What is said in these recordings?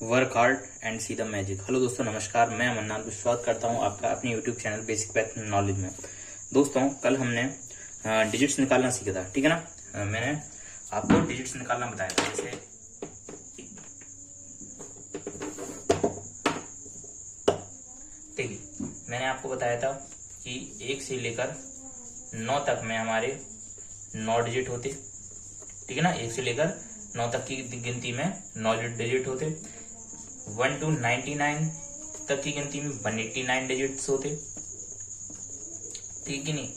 Work hard and see the magic. Hello दोस्तों, नमस्कार। मैं अमरनाथ स्वागत करता हूं आपका अपने YouTube channel basic math knowledge में। दोस्तों, कल हमने डिजिट्स निकालना सीखा था, ठीक है ना। मैंने आपको डिजिट्स निकालना बताया था। जैसे देखिए, मैंने आपको बताया था कि 1 से लेकर 9 तक में हमारे 9 डिजिट होते, ठीक है ना। 1 से लेकर 9 तक की गिनती में 9 डिजिट होते। 1 to 99 तक की गिनती में 189 डिजिट्स होते, ठीक है नहीं।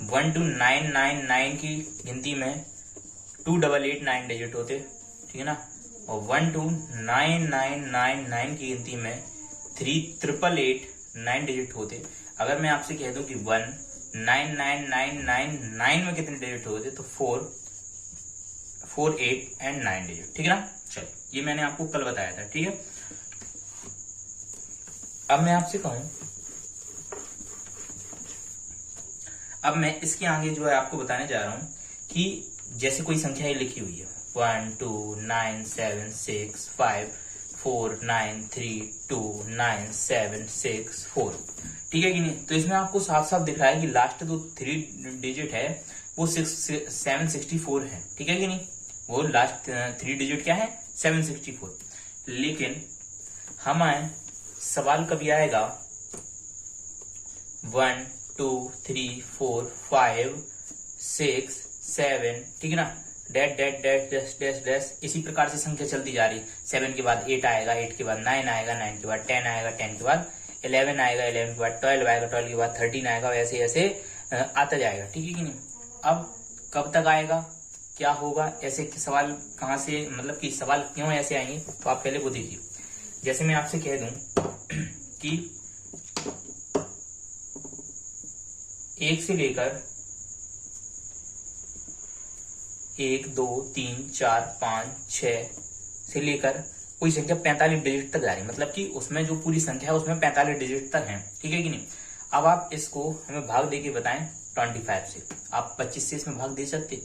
1 to 999 की गिनती में 2889 डिजिट होते, ठीक है ना। और 1 to 9999 की गिनती में 3889 डिजिट होते। अगर मैं आपसे कह दूं कि 199999 में कितने डिजिट होते, तो 4, 8 एंड 9 डिजिट, ठीक है ना। चलो, ये मैंने आपको कल बताया था, ठीक है। अब मैं आपसे कहूं, अब मैं इसके आगे जो है आपको बताने जा रहा हूं कि जैसे कोई संख्या लिखी हुई है 1 2 9 7 6 5 4 9 3 2 9 7 6 4, ठीक है कि नहीं। तो इसमें आपको साफ साफ दिख रहा है कि लास्ट जो 3 डिजिट है वो 764 है, ठीक है कि नहीं। वो लास्ट 3 डिजिट क्या है, 764। लेकिन हमें सवाल कभी आएगा 1 2 3 4 5 6 7, ठीक है ना। Dash dash dash dash dash dash, इसी प्रकार से संख्या चलती जा रही। 7 के बाद 8 आएगा, 8 के बाद 9 आएगा, 9 के बाद 10 आएगा, 10 के बाद 11 आएगा, 11 के बाद 12 आएगा, 12 के बाद 13 आएगा, वैसे ऐसे आता जाएगा, ठीक है कि नहीं। अब कब तक आएगा, क्या होगा, ऐसे सवाल कहां से, मतलब कि सवाल क्यों ऐसे आएंगे, तो आप पहले वो देखिए। जैसे मैं आपसे कह दूं कि 1 से लेकर 1 2 3 4 5 6 से लेकर कोई संख्या 45 डिजिट तक जा रही है, मतलब कि उसमें जो पूरी संख्या है उसमें 45 डिजिट तक है, ठीक है कि नहीं। अब आप इसको हमें भाग देके बताएं 25 से। आप 25 से इसमें भाग दे सकते,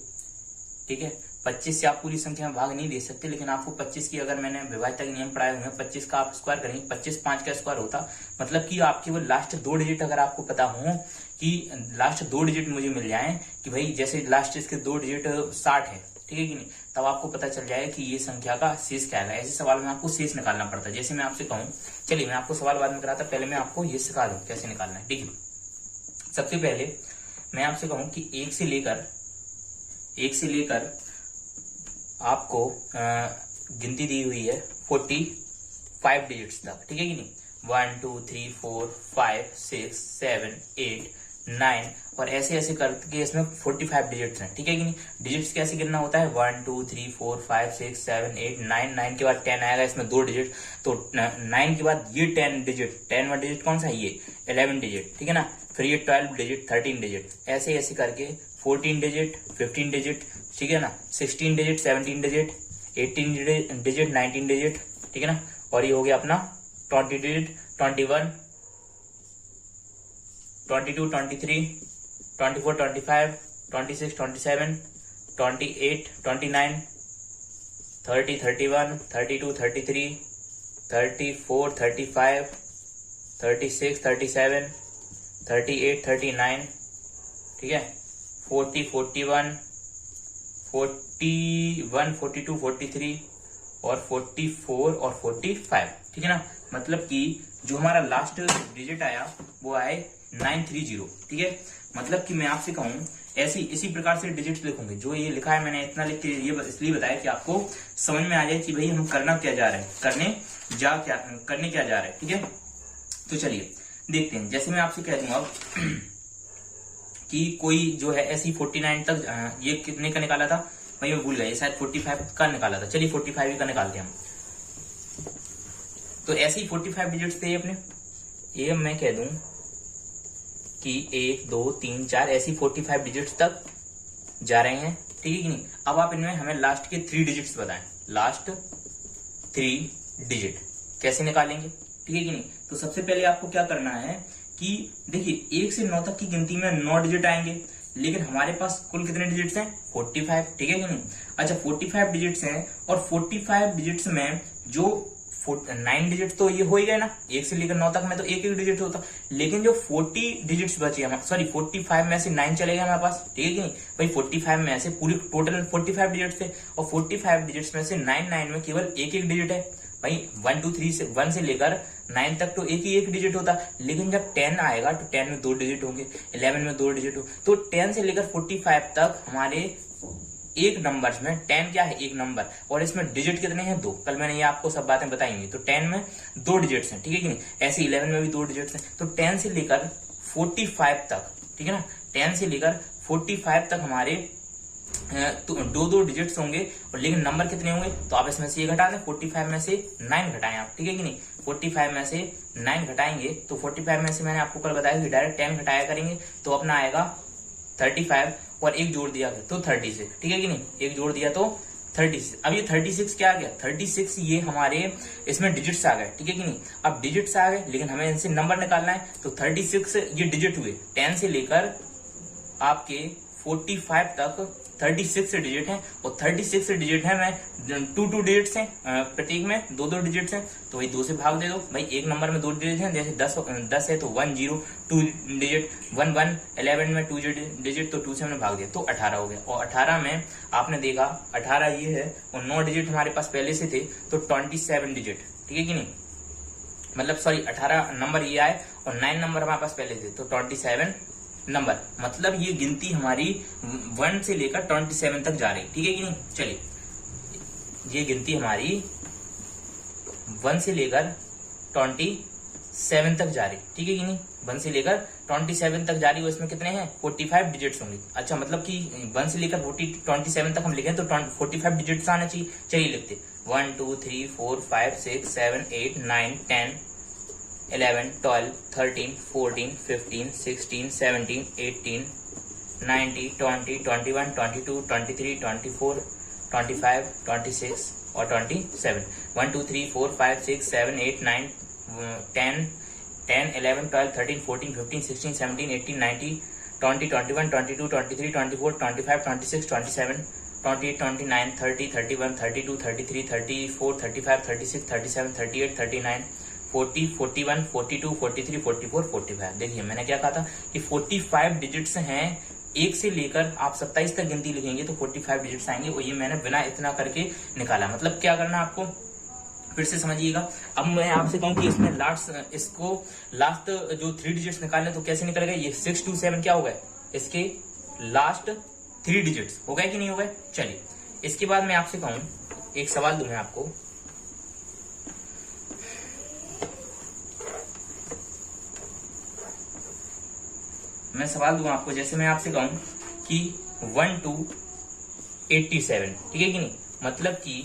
ठीक है। 25 से आप पूरी संख्या में भाग नहीं दे सकते, लेकिन आपको 25 की, अगर मैंने विभाज्यता के नियम पढ़ाए हुए हैं, 25 का आप स्क्वायर करेंगे, 25 5 का स्क्वायर होता, मतलब कि आपके वो लास्ट 2 डिजिट अगर आपको पता हो कि लास्ट 2 डिजिट मुझे मिल जाएं कि भाई जैसे लास्ट इसके 2 डिजिट 60 है, ठीक है कि नहीं, तब आपको पता चल जाए कि ये संख्या का शेष क्या है। ऐसे सवाल में आपको शेष निकालना पड़ता है। जैसे मैं आपसे कहूं, चलिए मैं आपको सवाल बाद में कराता, पहले मैं आपको ये सिखा दूं कैसे निकालना है, ठीक है। सबसे पहले मैं आपसे कहूं कि 1 से लेकर आपको गिनती दी हुई है 45 डिजिट्स तक, ठीक है कि नहीं। 1 2 3 4 5 6 7 8 9 और ऐसे ऐसे करके इसमें 45 डिजिट्स हैं, ठीक है कि नहीं। डिजिट्स कैसे गिनना होता है, 1 2 3 4 5 6 7 8 9, 9 के बाद 10 आएगा, इसमें 2 डिजिट, तो 9 के बाद ये 10 डिजिट, 10वां डिजिट कौन सा है, ये 11 डिजिट, ठीक है ना। फिर ये 12 डिजिट, 13 डिजिट, ऐसे ऐसे करके 14 डिजिट, 15 डिजिट, ठीक है ना, 16 डिजिट, 17 डिजिट, 18 डिजिट, 19 डिजिट, ठीक है ना। और ये हो गया अपना 20 डिजिट, 21 22 23 24 25 26 27 28 29 30 31 32 33 34 35 36 37 38 39, ठीक है, 40 41 41 42 43 और 44 और 45, ठीक है ना। मतलब कि जो हमारा लास्ट डिजिट आया वो आए 930, ठीक है। मतलब कि मैं आपसे कहूं ऐसी इसी प्रकार से डिजिट लिखूंगे। जो ये लिखा है मैंने इतना लिख के ये इसलिए बताया कि आपको समझ में आ जाए कि भाई हम करना क्या जा रहे हैं, करने क्या जा रहे हैं, ठीक है। तो चलिए देखते हैं। जैसे मैं आपसे कह दूंगा कि कोई जो है ऐसी 49 तक, ये कितने का निकाला था भाई, मैं भूल गया, ये शायद 45 का निकाला था। चलिए 45 का निकालते हैं हम। तो ऐसे ही 45 डिजिट्स थे अपने, ये मैं कह दूं कि 1 2 3 4 ऐसी 45 डिजिट्स तक जा रहे हैं, ठीक है कि नहीं। अब आप इनमें हमें लास्ट के 3 डिजिट्स बताएं, लास्ट 3 डिजिट कैसे निकालेंगे, ठीक है कि नहीं। तो सबसे पहले आपको क्या करना है कि देखिए 1 से 9 तक की गिनती में 9 डिजिट आएंगे, लेकिन हमारे पास कुल कितने डिजिट्स हैं 45, ठीक है कि नहीं। अच्छा 45 डिजिट्स हैं और 45 डिजिट्स में जो 9 डिजिट तो ये हो ही गए ना, 1 से लेकर 9 तक में तो एक एक डिजिट होता, लेकिन जो 40 डिजिट्स बचे हमारे, सॉरी 45 में से 9 चले गए हमारे पास, ठीक है कि नहीं भाई। 45 में से पूरी टोटल 45 डिजिट थे, और 45 डिजिट्स में से 9 में केवल एक एक डिजिट है भाई। 1 2 3 से 1 से लेकर 9 तक तो एक ही एक डिजिट होता, लेकिन जब 10 आएगा तो 10 में 2 डिजिट होंगे, 11 में 2 डिजिट हो, तो 10 से लेकर 45 तक हमारे एक नंबर्स में 10 क्या है, एक नंबर, और इसमें डिजिट कितने हैं, 2। कल मैंने ये आपको सब बातें बताई हुई, तो 10 में 2 डिजिट्स हैं, ठीक है कि नहीं। ऐसे 11 में भी 2 डिजिट्स हैं, तो 10 से लेकर 45 तक, ठीक है ना, 10 से लेकर 45 तक हमारे तो 2 डिजिट्स होंगे, और लेकिन नंबर कितने होंगे, तो आप इसमें से ये घटा दें, 45 में से 9 घटाएं आप, ठीक है कि नहीं। 45 में से 9 घटाएंगे तो 45 में से मैंने आपको कल बताया कि डायरेक्ट 10 घटाया करेंगे तो अपना आएगा 35, और एक जोड़ दिया तो 36, ठीक है कि नहीं, एक जोड़ दिया तो 36। अब ये 36 क्या आ गया, 36 ये हमारे इसमें डिजिट्स आ गए, ठीक है कि नहीं। अब डिजिट्स आ गए, लेकिन हमें इनसे नंबर निकालना है, तो 36 ये डिजिट हुए, 10 से लेकर आपके 45 तक 36 डिजिट हैं, और 36 डिजिट है में 2 डिजिट्स हैं, प्रत्येक में 2 डिजिट्स हैं, तो वही 2 से भाग दे दो भाई। एक नंबर में 2 डिजिट हैं, जैसे 10 है तो 1 0 2 डिजिट, 1 1 11 में 2 डिजिट, तो 2 से हमने भाग दिया तो 18 हो गया। और 18 में आपने देखा 18 ये है, और 9 डिजिट हमारे पास पहले से थे, तो 27 डिजिट, ठीक है कि नहीं, मतलब सॉरी 18 नंबर ये आए और 9 नंबर हमारे पास पहले थे, तो 27 नंबर, मतलब ये गिनती हमारी 1 से लेकर 27 तक जा रही, ठीक है कि नहीं। चलिए, ये गिनती हमारी 1 से लेकर 27 तक जा रही, ठीक है कि नहीं, 1 से लेकर 27 तक जा रही, उसमें कितने हैं, 45 डिजिट्स होंगे। अच्छा, मतलब कि 1 से लेकर 27 तक हम लिखें तो 45 डिजिट्स आना चाहिए। चलिए लिखते 1 2 3 4 5 6 7 8 9 10 11 12 13 14 15 16 17 18 19 20 21 22 23 24 25 26 और 27। 1 2 3 4 5 6 7 8 9 10 11 12 13 14 15 16 17 18 19 20 21 22 23 24 25 26 27 28 29 30 31 32 33 34 35 36 37 38 39 40 41 42 43 44 45। देखिए मैंने क्या कहा था कि 45 डिजिट्स हैं, एक से लेकर आप 27 तक गिनती लिखेंगे तो 45 डिजिट्स आएंगे, और ये मैंने बिना इतना करके निकाला। मतलब क्या करना आपको, फिर से समझिएगा। अब मैं आपसे कहूं कि इसमें लास्ट जो 3 डिजिट्स निकालने, तो कैसे निकल गए, ये 6 2 7 क्या हो गए, इसके लास्ट 3 डिजिट्स हो गए कि नहीं हो गए। चलिए, इसके बाद मैं आपसे कहूं, एक सवाल दूं मैं आपको, मैं सवाल दूं आपको, जैसे मैं आपसे कहूं कि 1 to 87, ठीक है कि नहीं, मतलब कि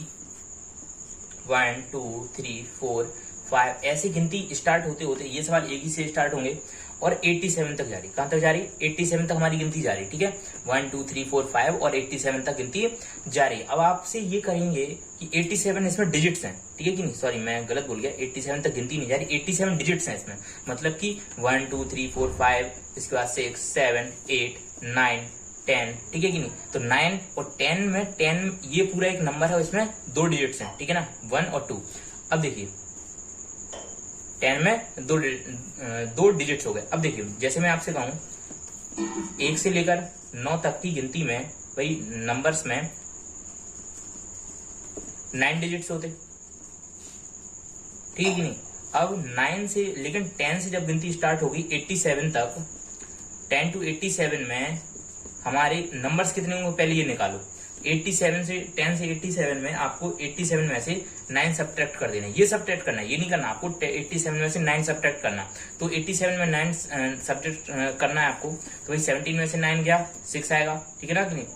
1 2 3 4 5 ऐसी गिनती स्टार्ट होते होते ये सवाल एक ही से स्टार्ट होंगे और 87 तक जा रही। कहां तक जा रही, 87 तक हमारी गिनती जा रही, ठीक है। 1 2 3 4 5 और 87 तक गिनती जा रही। अब आपसे ये करेंगे कि 87 इसमें डिजिट्स हैं, ठीक है कि नहीं, सॉरी मैं गलत बोल गया, 87 तक गिनती नहीं जा रही, 87 डिजिट्स हैं इसमें, मतलब कि 1 2 3 4 5, इसके बाद 6 7 8 9 10, ठीक है कि नहीं। तो 9 और 10 में 10 ये पूरा एक नंबर है, इसमें 2 डिजिट्स हैं, ठीक है ना, 1 और 2। अब देखिए 10 में 2 डिजिट्स हो गए। अब देखिए जैसे मैं आपसे कहूं 1 से लेकर 9 तक की गिनती में भाई नंबर्स में 9 डिजिट्स होते, ठीक है कि नहीं। अब 9 से लेकिन 10 से जब गिनती स्टार्ट होगी 87 तक, 10 to 87 में हमारे नंबर्स कितने होंगे पहले ये निकालो। 87 से 10 से 87 में आपको 87 में से 9 सब्ट्रैक्ट कर देना, ये सब्ट्रैक्ट करना, ये नहीं करना आपको 87 में से 9 सब्ट्रैक्ट करना। तो 87 में 9 सब्ट्रैक्ट करना है आपको, तो भाई 17 में से 9 गया 6 आएगा, ठीक है ना कि नहीं।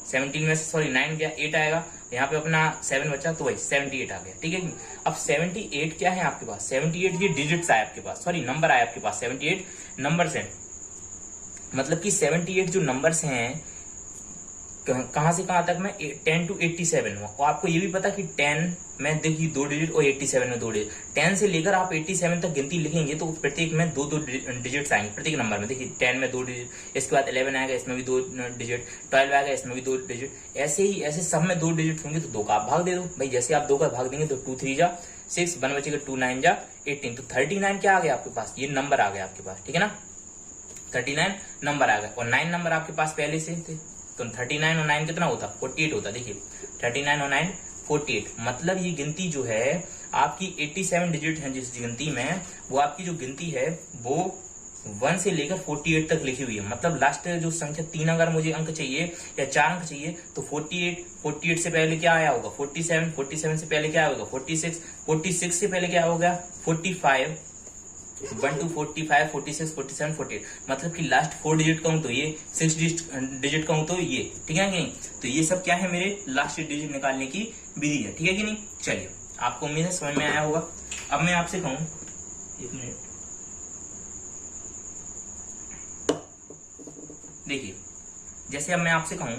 17 में से सॉरी 9 गया 8 आएगा, यहाँ पे अपना 7 बचा, तो भाई 78 आ गया, ठीक है कि नहीं। अब 78 क्या है आपके पास, 78 ये डिजिट्स आए आपके पास, सॉरी नंबर आए आपके पास, 78 नंबर्स हैं। मतलब कि 78 जो नंबर्स हैं कहां से कहां तक में 10 to 87 में। और आपको ये भी पता कि 10 में देखिए 2 डिजिट और 87 में 2 डिजिट, 10 से लेकर आप 87 तक गिनती लिखेंगे तो प्रत्येक में 2 डिजिट्स आएंगे प्रत्येक नंबर में। देखिए 10 में 2 डिजिट, इसके बाद 11 आएगा इसमें भी 2 डिजिट, 12 आएगा इसमें भी 2 डिजिट, ऐसे ही ऐसे सब में 2 डिजिट होंगे तो 2 का आप भाग दे दो भाई। जैसे आप 2 का भाग देंगे तो 2 3 जा 6, 1 बचेगा 2 9 जा 18, तो 39 क्या आ गया आपके पास, ये नंबर आ गया आपके पास, ठीक है ना, 39 नंबर आ गया। और 9 नंबर आपके पास पहले से थे, तो 39 और 9 कितना होता, 48 होता। देखिए 39 और 9 48, मतलब ये गिनती जो है आपकी 87 डिजिट है जिस गिनती में, वो आपकी जो गिनती है वो 1 से लेकर 48 तक लिखी हुई है। मतलब लास्ट जो संख्या 3 अगर मुझे अंक चाहिए या 4 अंक चाहिए तो 48 से पहले क्या आया होगा 47 से पहले क्या होगा 46 से पहले क्या होगा 45, 1 to 45, 46, 47, 48, मतलब कि लास्ट 4 डिजिट कहूं तो ये, 6 डिजिट कहूं तो ये, ठीक है कि नहीं। तो ये सब क्या है, मेरे लास्ट डिजिट निकालने की विधि है, ठीक है कि नहीं। चलिए, आपको उम्मीद है समझ में आया होगा। अब मैं आपसे कहूं, एक मिनट, देखिए जैसे अब मैं आपसे कहूं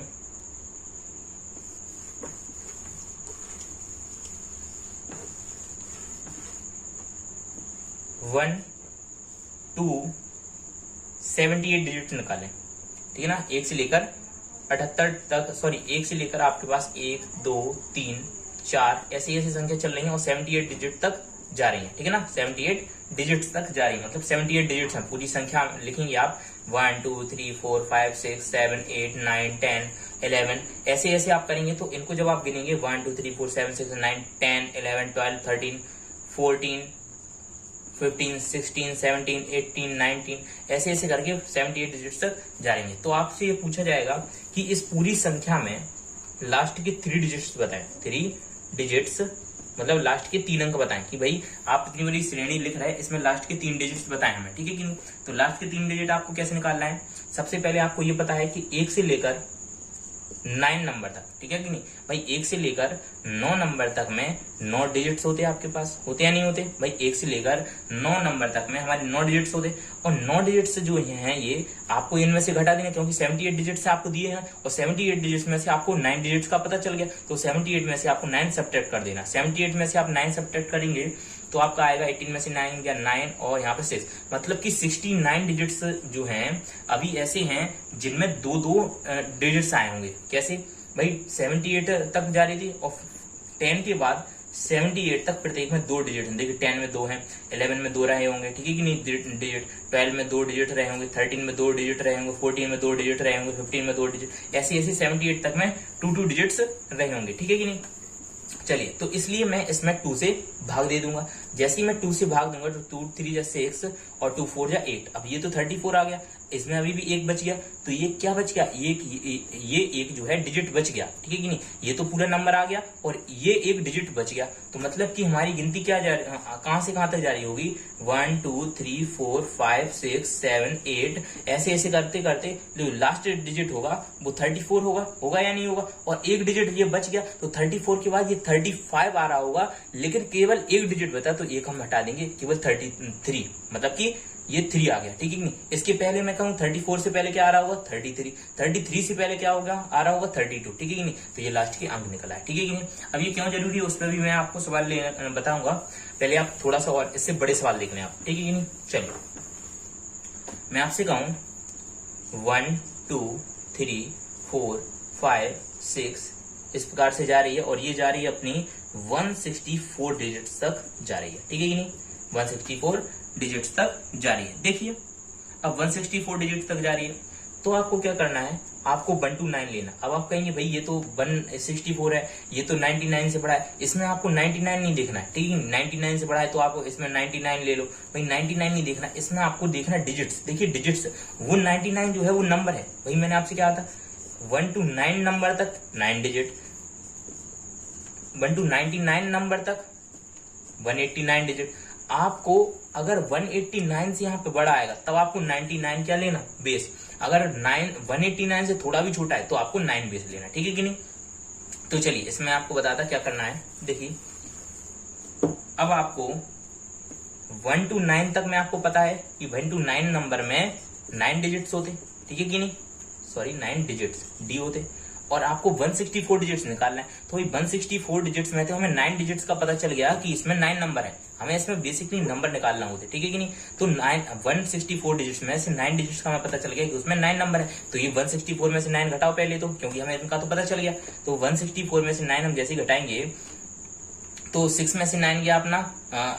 1 to 78 डिजिट निकालें, ठीक है ना, 1 से लेकर 78 तक, सॉरी 1 से लेकर आपके पास 1 2 3 4 ऐसी संख्या चल रही है और 78 डिजिट तक जा रही है, ठीक है ना, 78 डिजिट्स तक जा रही है, मतलब 78 डिजिट्स हैं। पूरी संख्या लिखेंगे आप 1 2 3 4 5 6 7 8 9 10 11 ऐसे आप करेंगे। तो इनको जब आप गिनेंगे 1 2 3 4 7 6 9 10 11 12 13 14 15 16 17 18 19 ऐसे करके 78 डिजिट्स तक जाएंगे। तो आपसे ये पूछा जाएगा कि इस पूरी संख्या में लास्ट के 3 डिजिट्स बताएं, 3 डिजिट्स मतलब लास्ट के 3 अंक बताएं कि भाई आप इतनी बड़ी श्रेणी लिख रहे हैं, इसमें लास्ट के 3 डिजिट्स बताएं हमें, ठीक है कि नहीं। तो लास्ट के 3 डिजिट आपको कैसे निकालना है, सबसे पहले आपको ये पता है कि 1 से लेकर 9 नंबर तक, ठीक है कि नहीं भाई, 1 से लेकर 9 नंबर तक में 9 डिजिट्स होते हैं आपके पास, होते या नहीं होते भाई, 1 से लेकर 9 नंबर तक में हमारे 9 डिजिट्स होते, और 9 डिजिट्स जो हैं ये आपको इनमें से घटा देना, क्योंकि 78 डिजिट्स आपको दिए हैं और 78 डिजिट्स में से आपको 9 डिजिट्स का पता चल गया, तो 78 में से आपको 9 सब्ट्रैक्ट कर देना। 78 में से आप 9 सब्ट्रैक्ट करेंगे तो आपका आएगा 18 में से 9 या 9 और यहाँ पे 6, मतलब कि 69 डिजिट्स जो हैं अभी ऐसे हैं जिनमें 2 डिजिट्स आए होंगे। कैसे भाई, 78 तक जा रही थी और 10 के बाद 78 तक प्रत्येक में 2 डिजिट हैं। देखिए 10 में 2 हैं, 11 में 2 रहे होंगे, ठीक है कि नहीं डिजिट, 12 में 2 डिजिट रहे होंगे, 13 में 2 डिजिट रहे होंगे, 14 में 2 डिजिट रहे होंगे, 15 में 2 डिजिट, ऐसे 78 तक में 2 डिजिट्स रहे होंगे, ठीक है कि नहीं। चलिए, तो इसलिए मैं इसमें 2 से भाग दे दूंगा। जैसे ही मैं 2 से भाग दूंगा तो 2 3 जा 6 और 2 4 जा 8, अब ये तो 34 आ गया, इसमें अभी भी 1 बच गया, तो ये क्या बच गया, ये एक जो है डिजिट बच गया, ठीक है कि नहीं। ये तो पूरा नंबर आ गया और ये 1 डिजिट बच गया, तो मतलब कि हमारी गिनती क्या कहां से कहां तक जा रही होगी, 1 2 3 4 5 6 7 8 ऐसे करते करते जो लास्ट डिजिट होगा वो 34 होगा या नहीं होगा, और 1 डिजिट ये बच गया, तो 34 के बाद ये 35 आ रहा होगा, लेकिन केवल 1 डिजिट बचा, तो 1 हम हटा देंगे, केवल 33, मतलब कि ये 3 आ गया, ठीक है कि नहीं। इसके पहले मैं कहूं 34 से पहले क्या आ रहा होगा 33 से पहले क्या होगा आ रहा होगा 32, ठीक है कि नहीं। तो ये लास्ट के अंक निकला है, ठीक है कि नहीं। अब ये क्यों जरूरी है उस पर भी मैं आपको सवाल बताऊंगा, पहले आप थोड़ा सा और इससे बड़े सवाल देख लें आप, ठीक है कि नहीं। चलिए, मैं आपसे कहूं 1 2 3 4 5 6 इस प्रकार से जा रही है, और ये जा रही है अपनी 164 डिजिट्स तक जा रही है, ठीक है कि नहीं, 164 डिजिट्स तक जा रही है। देखिए अब 164 डिजिट्स तक जा रही है, तो आपको क्या करना है, आपको 1 to 9 लेना। अब आप कहेंगे भाई ये तो 164 है, ये तो 99 से बड़ा है, इसमें आपको 99 नहीं देखना है, ठीक है, 99 से बड़ा है तो आप इसमें 99 ले लो, भाई 99 नहीं देखना, इसमें आपको देखना डिजिट्स। देखिए डिजिट्स, वो 99 जो है वो नंबर है, वही मैंने आपसे कहा था 1 to 9 नंबर तक 9 डिजिट, 1 to 99 नंबर तक 189 डिजिट। आपको अगर 189 से यहाँ पे बड़ा आएगा तब आपको 99 क्या लेना, बेस। अगर 189 से थोड़ा भी छोटा है तो आपको 9 बेस लेना, ठीक है कि नहीं। तो चलिए, इसमें आपको बताता क्या करना है। देखिए अब आपको 1 to 9 तक में आपको पता है कि 1 to 9 नंबर में 9 डिजिट्स होते, ठीक है कि नहीं, सॉरी 9 डिजिट्स डी होते, और आपको 164 डिजिट्स निकालना है। तो 164 डिजिट्स में तो हमें 9 डिजिट्स का पता चल गया कि इसमें 9 नंबर है, हमें इसमें बेसिकली नंबर निकालना होते, ठीक है कि नहीं। तो 164 डिजिट्स में से 9 डिजिट्स का हमें पता चल गया कि उसमें 9 नंबर है, तो ये 164 में से 9 घटाओ पहले, तो क्योंकि हमें इनका तो पता चल गया, तो 164 में से 9 हम जैसे घटाएंगे तो 6 में से 9 गया अपना,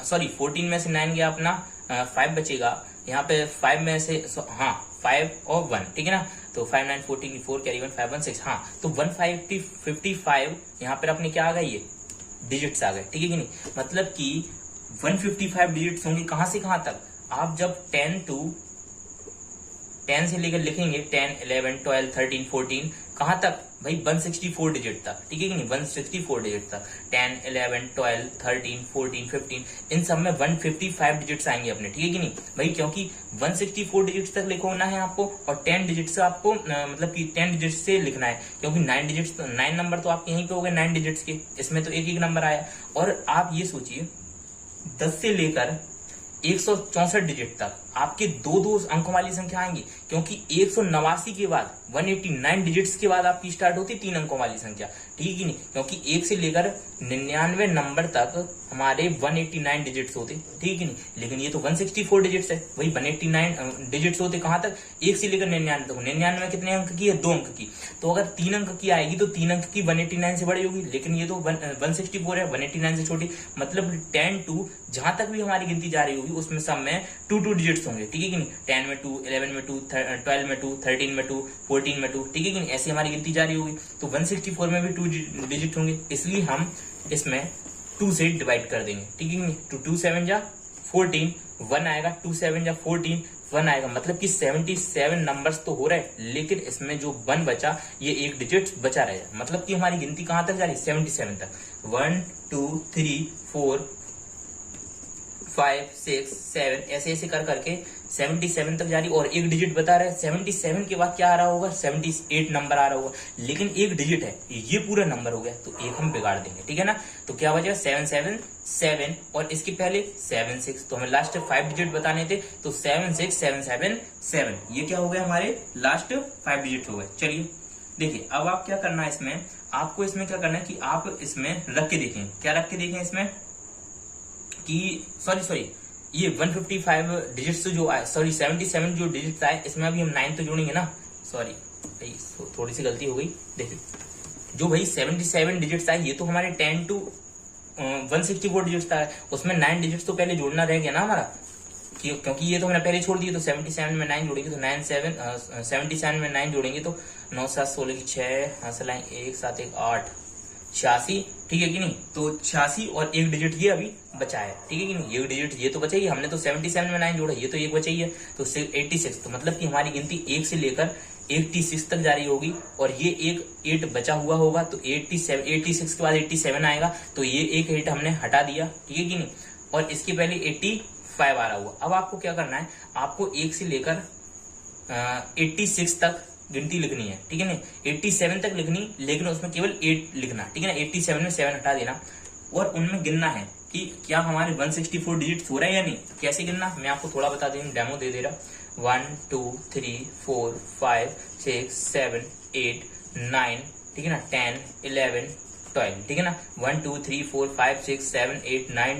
14 में से 9 गया अपना, 5 बचेगा यहाँ पे, 5 में से 5 और 1, ठीक है ना। तो 5 9 14 4 कैरी 1 5 1 6, हाँ तो 155 यहाँ पर अपने क्या आ गए, ये डिजिट्स आ गए, ठीक है कि नहीं। मतलब कि 155 डिजिट्स होंगे कहां से कहां तक, आप जब 10 से लेकर लिखेंगे 10 11 12 13 14 कहां तक भाई 164 डिजिट तक, ठीक है कि नहीं, 164 डिजिट तक, 10 11 12 13 14 15 इन सब में 155 डिजिट्स आएंगे अपने, ठीक है कि नहीं भाई, क्योंकि 164 डिजिट्स तक लिखना है आपको और 10 डिजिट से आपको मतलब कि 10 डिजिट से लिखना है, क्योंकि 9 नंबर तो आपके यहीं पे हो गए 9 डिजिट्स के, इसमें तो एक नंबर आया। और आप ये सोचिए 10 से लेकर 164 डिजिट तक आपके दो अंकों वाली संख्या आएंगी, क्योंकि 189 के बाद 189 डिजिट्स के बाद आपकी स्टार्ट होती 3 अंकों वाली संख्या, ठीक है नहीं, क्योंकि 1 से लेकर 99 नंबर तक हमारे 189 डिजिट्स होते, ठीक है नहीं, लेकिन ये तो 164 डिजिट्स है, वही 189 डिजिट्स होते कहां तक, 1 से लेकर 99 तक। 99 में कितने अंक की है, 2 अंक की, तो अगर 3 अंक की आएगी तो 3 अंक की 189 से बड़ी होगी, लेकिन ये तो 164 है, 189 से छोटी, मतलब 10 to जहां तक भी हमारी गिनती जा रही होगी उसमें सब में 2 डिजिट्स होंगे, ठीक है कि नहीं, 10 में 2 11 में 2 12 में 2 13 में 2 14 में 2, ठीक है कि नहीं, ऐसे हमारी गिनती जारी होगी। तो 164 में भी 2 डिजिट होंगे, इसलिए हम इसमें 2 से डिवाइड कर देंगे, ठीक है कि नहीं। तो 2 7 जा 14 1 आएगा, 2 7 जा 14 1 आएगा, मतलब कि 77 नंबर्स तो हो रहे, लेकिन इसमें जो 1 बचा ये एक डिजिट बचा रहेगा, मतलब कि हमारी गिनती कहां तक जा रही है, 77 तक। 1 2 3 4 5 6 7 ऐसे ऐसे कर करके 77 तक जा रही, और एक डिजिट बता रहा है, 77 के बाद क्या आ रहा होगा, 78 नंबर आ रहा होगा, लेकिन एक डिजिट है, ये पूरा नंबर हो गया, तो एक हम बिगाड़ देंगे, ठीक है ना। तो क्या बचा 777 और इसके पहले 76, तो हमें लास्ट 5 डिजिट बताने थे, तो 76777 ये क्या हो गया, हमारे लास्ट 5 डिजिट हो गए। चलिए देखिए अब आप क्या करना है इसमें, आपको इसमें क्या करना है कि आप इसमें रख के देखें, क्या रख के देखें इसमें कि सॉरी ये 155 डिजिट्स जो आए, 77 जो डिजिट्स आए, इसमें अभी हम 9 तो जोड़ेंगे ना, सॉरी भाई थोड़ी सी गलती हो गई। देखिए जो भाई 77 डिजिट्स आए ये तो हमारे 10 to 164 डिजिट्स आए, उसमें 9 डिजिट्स तो पहले जोड़ना रह गया ना हमारा, क्योंकि ये तो हमने पहले छोड़ दिए, तो 77 में 9 जोड़ेंगे तो 77 में 9 जोड़ेंगे तो 9 7 16 की 6 हासिल 1 7 1 8 86, ठीक है कि नहीं। तो 86 और एक डिजिट ये अभी बचा है, ठीक है कि नहीं, एक डिजिट ये तो बचा ही, हमने तो 77 में 9 जोड़ा, ये तो एक बचा ही है, तो 86, तो मतलब कि हमारी गिनती 1 से लेकर 86 तक जारी होगी, और ये एक 8 बचा हुआ होगा, तो 86 के बाद 87 आएगा, तो ये एक 8 हमने हटा दिया, ठीक है कि नहीं, और इसके पहले 85 आ रहा हुआ। अब आपको क्या करना है, आपको 1 से लेकर 86 तक गिनती लिखनी है, ठीक है ना, 87 तक लिखनी, लेकिन उसमें केवल 8 लिखना, ठीक है ना, 87 में 7 हटा देना, और उनमें गिनना है कि क्या हमारे 164 डिजिट्स हो रहे हैं या नहीं। कैसे गिनना, मैं आपको थोड़ा बता दूं, डेमो दे दे रहा। 1 2 3 4 5 6 7 8 9, ठीक है ना, 10 11 12, ठीक है ना, 1 2 3 4 5 6 7 8 9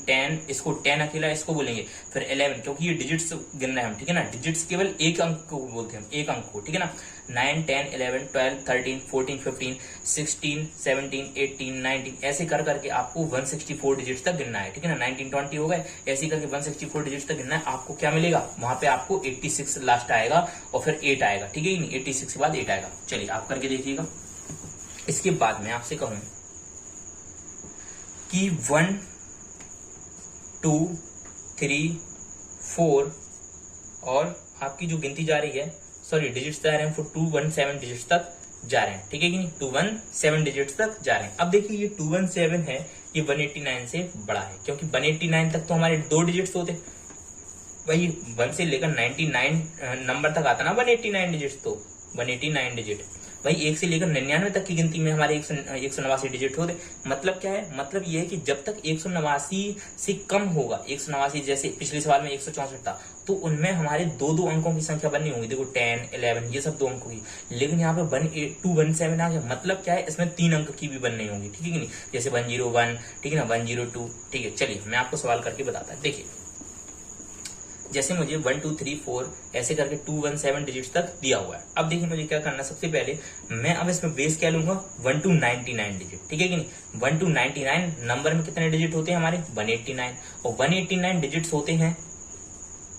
10, इसको 10 अकेला इसको बोलेंगे, फिर 11, क्योंकि ये डिजिट्स गिन रहे हैं हम, ठीक है ना, डिजिट्स केवल एक अंक को बोलते हैं, एक अंक को, ठीक है ना। 9 10 11 12 13 14 15 16 17 18 19 ऐसे कर करके आपको 164 डिजिट्स तक गिनना है, ठीक है ना, 19 20 हो गए, ऐसे करके 164 डिजिट्स तक गिनना है। आपको क्या मिलेगा, वहां पे आपको 86 लास्ट आएगा और फिर 8 आएगा, ठीक है, 86 के बाद 8 आएगा। चलिए आप करके देखिएगा। इसके बाद मैं आपसे कहूं कि 1 2 3 4 और आपकी जो गिनती जा रही है, सॉरी डिजिट्स जा रहे हैं 217 डिजिट्स तक जा रहे हैं, ठीक है कि नहीं, 217 डिजिट्स तक जा रहे हैं। अब देखिए ये 217 है, ये 189 से बड़ा है, क्योंकि 189 तक तो हमारे 2 डिजिट्स होते, वही 1 से लेकर 99 नंबर तक आता ना 189 डिजिट्स, तो 189 डिजिट भाई 1 से लेकर 99 तक की गिनती में हमारे 189 डिजिट होते। मतलब क्या है, मतलब ये है कि जब तक 189 से कम होगा, 189 जैसे पिछले सवाल में 164 था, तो उनमें हमारे 2 अंकों की संख्या बननी होगी, देखो 10 11 ये सब 2 अंकों की, लेकिन यहाँ पे 217 आ गया, मतलब क्या है, इसमें 3 अंक की भी बननी होगी, ठीक है कि नहीं, जैसे 101, ठीक है ना, 102, ठीक है। चलिए मैं आपको सवाल करके बताता है। देखिए जैसे मुझे 1 2 3 4 ऐसे करके 217 डिजिट्स तक दिया हुआ है। अब देखिए मुझे क्या करना है, सबसे पहले मैं अब इसमें बेस क्या लूंगा, 1 to 99 डिजिट, ठीक है कि नहीं। 1 to 99 नंबर में कितने डिजिट होते हैं हमारे, 189, और 189 डिजिट्स होते हैं,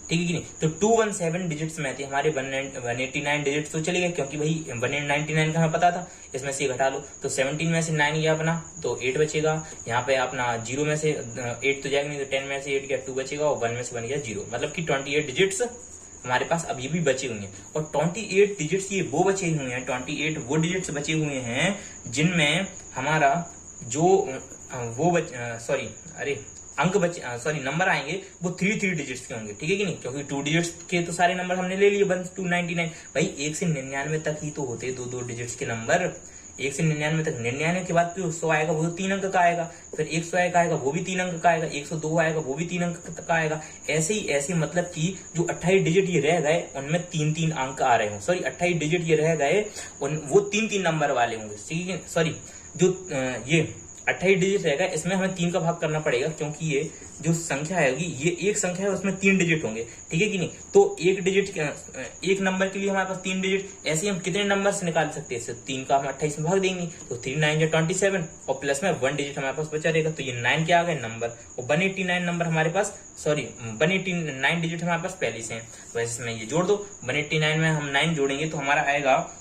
ठीक है कि नहीं। तो 217 डिजिट्स में थे हमारे 189 डिजिट्स, तो चलेगा क्योंकि भाई 199 का हमें पता था, इसमें से घटा लो तो 17 में से 9 गया अपना तो 8 बचेगा, यहाँ पे अपना 0 में से 8 तो जाएगा नहीं, तो 10 में से 8 गया 2 बचेगा, और 1 में से 1 गया 0, मतलब कि 28 डिजिट्स हमारे पास अभी भी बचे हुए हैं। और 28 डिजिट्स ये वो बचे हुए हैं, 28 वो डिजिट्स बचे हुए हैं जिनमें हमारा जो अंक बचे, नंबर आएंगे वो 3 डिजिट्स के होंगे, ठीक है कि नहीं, क्योंकि 2 डिजिट्स के तो सारे नंबर हमने ले लिए 1 to 99। भाई 1 से 99 तक ही तो होते 2 डिजिट्स के नंबर, 1 से 99 तक। 99 के बाद जो 100 आएगा वो तो 3 अंक का आएगा, फिर 101 आएगा वो भी 3 अंक का आएगा, 102 आएगा वो भी 3 अंक का आएगा, ऐसे मतलब कि जो 28 डिजिट ये रह गए उनमें 3 अंक आ रहे हों, 28 डिजिट ये रह गए वो 3 नंबर वाले होंगे, ठीक है। जो ये 28 डिजिट रहेगा इसमें हमें 3 का भाग करना पड़ेगा, क्योंकि ये जो संख्या है ये एक संख्या है, उसमें 3 डिजिट होंगे, ठीक है कि नहीं। तो एक नंबर के लिए हमारे पास 3 डिजिट, ऐसे हम कितने नंबर से निकाल सकते हैं, 3 का हम 28 में भाग देंगे, तो 3 9 27, और प्लस में 1 डिजिट हमारे पास बचा रहेगा, तो ये 9 क्या आ गए नंबर, और 189 नंबर हमारे पास 189 डिजिट हमारे पास पहले से है, तो इसमें ये जोड़ दो। 189 में हम 9 जोड़ेंगे तो हमारा आएगा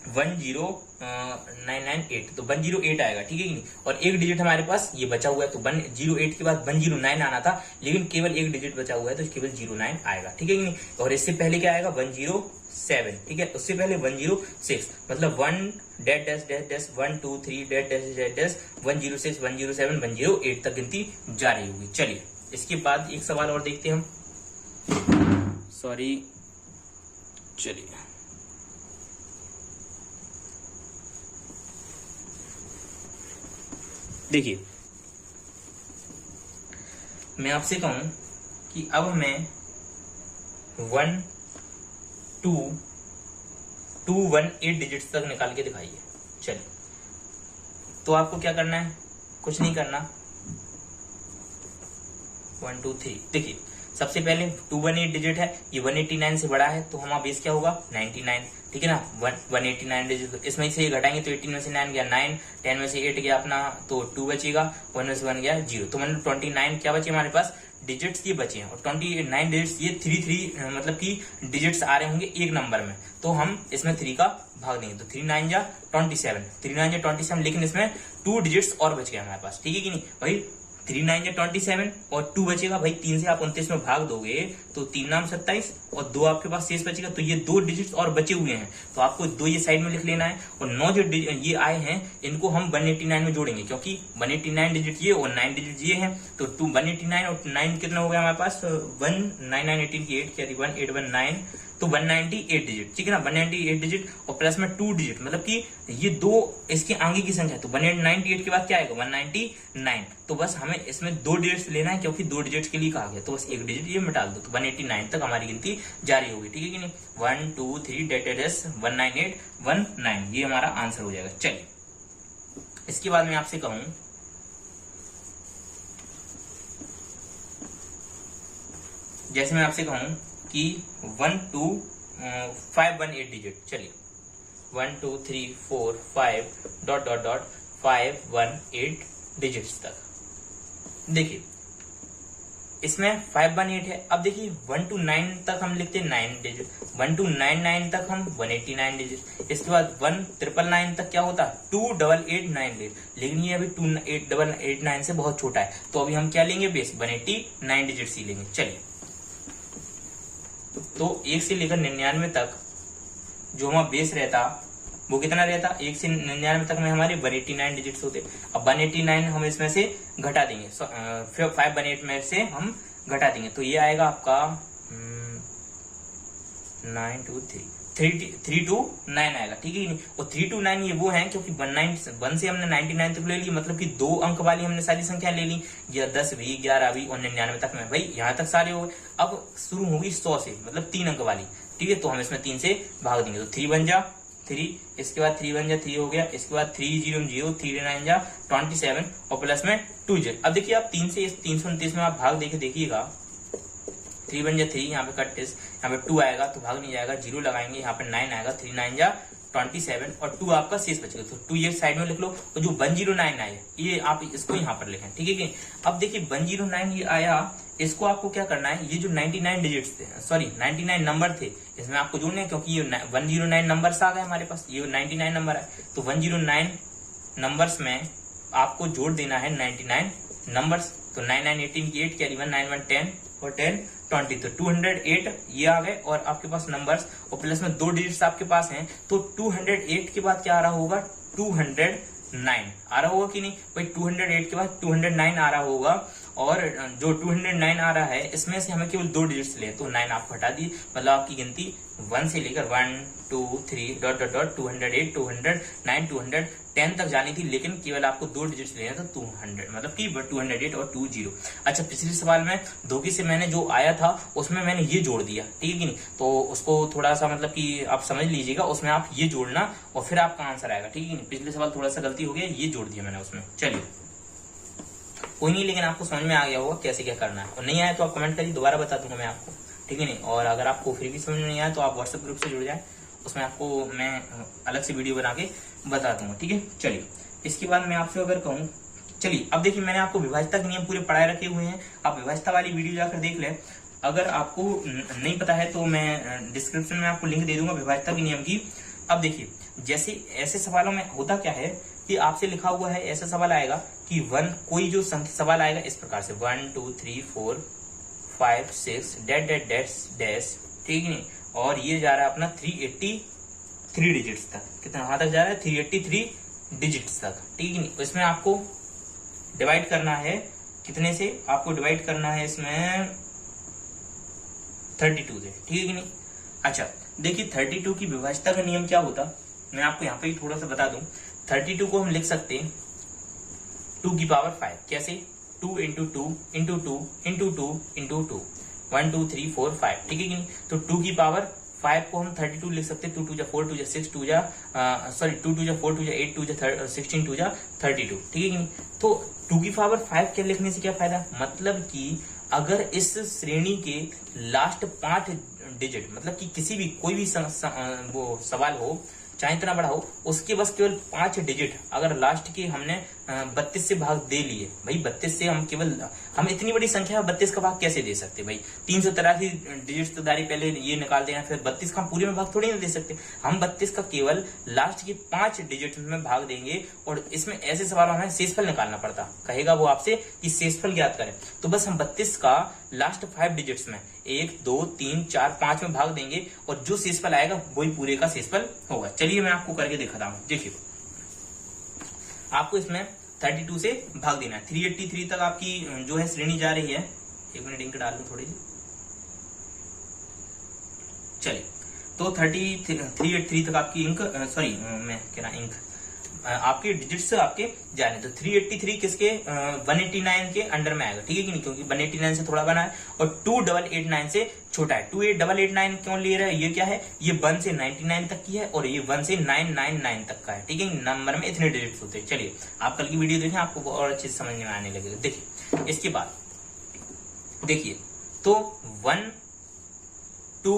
10998, तो 108 आएगा, ठीक है कि नहीं। और एक डिजिट हमारे पास ये बचा हुआ है, तो 108 के बाद 109 आना था, लेकिन केवल एक डिजिट बचा हुआ है, तो केवल 09 आएगा, ठीक है कि नहीं। और इससे पहले क्या आएगा 107, ठीक है, उससे पहले 106, मतलब 1 dash dash dash dash 1 2 3 dash dash dash dash 106 107 108 तक गिनती जारी होगी। चलिए इसके बाद एक सवाल और देखते हैं हम, चलिए देखिए, मैं आपसे कहूं कि अब हमें 1 2 218 डिजिट्स तक निकाल के दिखाइए। चलिए, तो आपको क्या करना है, कुछ नहीं करना, 1 2 3, देखिए सबसे पहले 218 डिजिट है, ये 189 से बड़ा है, तो हमारा बेस क्या होगा 99, ठीक है ना। 189 डिजिट, इसमें से घटाएंगे तो 18 में से 9 गया 9, 10 में से 8 गया अपना तो 2 बचेगा, 1 में से 1 गया 0, तो मतलब 29 क्या बचे हमारे पास डिजिट्स ये बचे हैं, और 29 डिजिट्स ये 3 मतलब कि डिजिट्स आ रहे होंगे एक नंबर में, तो हम इसमें 3 का भाग देंगे, तो 3 9 जा 27, 3 9 जा 27, लेकिन इसमें 2 डिजिट्स और बच गए हमारे पास, ठीक है कि नहीं भाई। 3 9 जा 27 और 2 बचेगा भाई, 3 से आप 29 में भाग दोगे तो 3 नाम 27 और 2 आपके पास शेष बचेगा, तो ये 2 डिजिट्स और बचे हुए हैं, तो आपको 2 ये साइड में लिख लेना है, और 9 जो ये आए हैं इनको हम 189 में जोड़ेंगे, क्योंकि 189 डिजिट ये और 9 डिजिट ये हैं, तो 189 और 9 कितना हो गया हमारे पास 19918 की 8 क्या 1819, तो 198 डिजिट, ठीक है ना, 198 डिजिट और प्लस में 2 डिजिट, मतलब कि ये 2 इसके आगे की संख्या, तो 198 के बाद क्या आएगा 199, तो बस हमें इसमें 2 डिजिट्स लेना है, क्योंकि 2 डिजिट्स के लिए कहा गया, तो बस एक डिजिट ये मिटा दो, तो 189 तक हमारी गिनती जारी होगी, ठीक है कि नहीं। 1 2 3 डेटेडस 19819, ये हमारा आंसर हो जाएगा। चलिए इसके बाद मैं आपसे कहूं, जैसे मैं आपसे कहूं कि 1 2 518 डिजिट, चलिए 1 2 3 4 5 डॉट डॉट डॉट 518 डिजिट्स तक, देखिए इसमें 518 है। अब देखिए 1 to 9 तक हम लिखते हैं 9 डिजिट, 1 to 99 तक हम 189 डिजिट, इसके बाद 1999 तक क्या होता 2889 डिजिट, लेकिन ये अभी 2889 से बहुत छोटा है, तो अभी हम क्या लेंगे बेस 189 डिजिट्स ही लेंगे। चलिए, तो 1 से लेकर 99 तक जो हमारा बेस रहता वो कितना रहता, 1 से 99 तक में हमारे 189 डिजिट्स होते। अब 189 हम इसमें से घटा देंगे, 518 में से हम घटा देंगे, तो ये आएगा आपका 329 आएगा, ठीक है। और 329 ये वो है क्योंकि 1 से हमने 99 तक ले ली, मतलब कि 2 अंक वाली हमने सारी संख्या ले ली, 10 भी 11 भी और 99 तक में, भाई यहाँ तक सारे हो गए। अब शुरू होगी 100 से, मतलब 3 अंक वाली, ठीक है, तो हम इसमें 3 से भाग देंगे, तो 3 बन जा 3, इसके बाद 3 बन जा 3 हो गया, इसके बाद 3 0 0 3 9 जा 27 और प्लस में 2 0। अब देखिए आप 3 से इस 329 में आप भाग देके देखिएगा 3 बन जा 3, यहाँ पे कट इस, यहाँ पे 2 आएगा तो भाग नहीं जाएगा, 0 लगाएंगे, यहाँ पे 9 आएगा, 3 9 जा 27 और 2 आपका शेष बचेगा, तो 2 ये साइड में लिख लो। और जो 109 आए ये आप इसको यहाँ पर लिखें, ठीक है कि अब देखिए 109 ये आया, इसको आपको क्या करना है, ये जो 99 डिजिट्स थे, सॉरी 99 नंबर थे, इसमें आपको जोड़ने हैं, क्योंकि ये 109 नंबर्स आ गए हमारे पास, ये 99 नंबर है, तो 109 नंबर्स में आपको जोड़ देना है 99 नंबर्स। तो 9 9 18 की 8 कैरी 1 9 1 10 और 10 20, तो 208 ये आ गए और आपके पास नंबर्स और प्लस में 2 डिजिट्स आपके पास हैं, तो 208 के बाद क्या आ रहा होगा, 209 आ रहा होगा कि नहीं भाई, 208 के बाद 209 आ रहा होगा, और जो 209 आ रहा है इसमें से हमें केवल 2 डिजिट्स ले, तो 9 आप हटा दी, मतलब आपकी गिनती 1 से लेकर 1 2 3 डॉट डॉट डॉट 208 209 210 तक जानी थी, लेकिन केवल आपको 2 डिजिट्स लेना था, 200 मतलब कि 208 और 20। अच्छा, पिछले सवाल में धोखे से मैंने जो आया था उसमें मैंने ये जोड़ दिया, ठीक है कि नहीं, तो उसको थोड़ा सा मतलब कि आप समझ लीजिएगा, उसमें आप ये जोड़ना और फिर आपका आंसर आएगा, ठीक है कि नहीं। पिछले सवाल थोड़ा सा गलती हो गया, ये जोड़ दिया मैंने उसमें, चलिए कोई नहीं, लेकिन आपको समझ में आ गया होगा कैसे क्या करना है, और नहीं आया तो आप कमेंट करिए, दोबारा बता दूंगा मैं आपको, ठीक है नहीं। और अगर आपको फिर भी समझ में नहीं आया तो आप व्हाट्सएप ग्रुप से जुड़ जाए, उसमें आपको मैं अलग से वीडियो बना के बता दूंगा, ठीक है। चलिए इसके बाद मैं आपसे अगर कहूँ, चलिए अब देखिए मैंने आपको विभाज्यता के नियम पूरे पढ़ाए रखे हुए हैं, आप विभाज्यता वाली वीडियो जाकर देख लें। अगर आपको नहीं पता है तो मैं डिस्क्रिप्शन में आपको लिंक दे दूंगा विभाज्यता के नियम की। अब देखिए जैसे ऐसे सवालों में होता क्या है कि आपसे लिखा हुआ है, ऐसा सवाल आएगा कि 1 कोई जो सवाल आएगा इस प्रकार से 1 2 3 4 5 6 डैश डैश डैश डैश, ठीक है नहीं, और ये जा रहा है अपना 383 डिजिट्स तक, कितना वहां तक जा रहा है 383 डिजिट्स तक, ठीक है नहीं। इसमें आपको डिवाइड करना है कितने से, आपको डिवाइड करना है इसमें 32 से, ठीक है कि नहीं। अच्छा देखिए 32 की विभाज्यता का नियम क्या होता, मैं आपको यहाँ पे ही थोड़ा सा बता दूं। 32 को हम लिख सकते हैं 2 की पावर 5, कैसे 2 इंटू 2 इंटू 2 इंटू 2 इंटू 2 1 2 3 4 5, ठीक है कि नहीं। तो 2 की पावर 5 को हम 32 लिख सकते हैं, 2 2 जा 4 2 जा 6 2 जा सॉरी 2 2 जा 4 2 जा 8 2 जा 16 2 जा 32, ठीक है कि नहीं। तो 2 की पावर 5 के लिखने से क्या फायदा, मतलब कि अगर इस श्रेणी के लास्ट 5 डिजिट, मतलब कि किसी भी कोई भी वो सवाल हो चाहे इतना बड़ा हो, उसके बस केवल 5 डिजिट अगर लास्ट के हमने 32 से भाग दे लिए, भाई 32 से हम इतनी बड़ी संख्या 32 का भाग कैसे दे सकते भाई, 383 डिजिट तो दारी पहले ये निकाल देना, फिर 32 का हम पूरे में भाग थोड़ी ना दे सकते, हम 32 का केवल लास्ट के 5 डिजिट में भाग देंगे। और इसमें ऐसे सवालों में शेषफल निकालना पड़ता, कहेगा वो आपसे कि शेषफल ज्ञात करें, तो बस हम 32 का लास्ट 5 डिजिट्स में 1 2 3 4 5 में भाग देंगे और जो शेषफल आएगा वही पूरे का शेषफल होगा। चलिए मैं आपको करके दिखाता हूं, देखिए आपको इसमें 32 से भाग देना है, 383 तक आपकी जो है श्रेणी जा रही है, एक मिनट इंक डाल दूं थोड़ी सी, चलिए तो 383 तक आपकी इंक सॉरी मैं कह रहा इंक आपके डिजिट्स आपके जाने, तो 383 किसके 189 के अंडर में आएगा, ठीक है कि नहीं, क्योंकि 189 से थोड़ा बना है और 2889 से छोटा है। 2889 क्यों ले रहा है, ये क्या है, ये 1 से 99 तक की है और ये 1 से 999 तक का है, ठीक है। नंबर में इतने डिजिट्स होते हैं। चलिए आप कल की वीडियो देखें, आपको और अच्छे से समझ में आने लगेगा। देखिए इसके बाद देखिए तो 1 to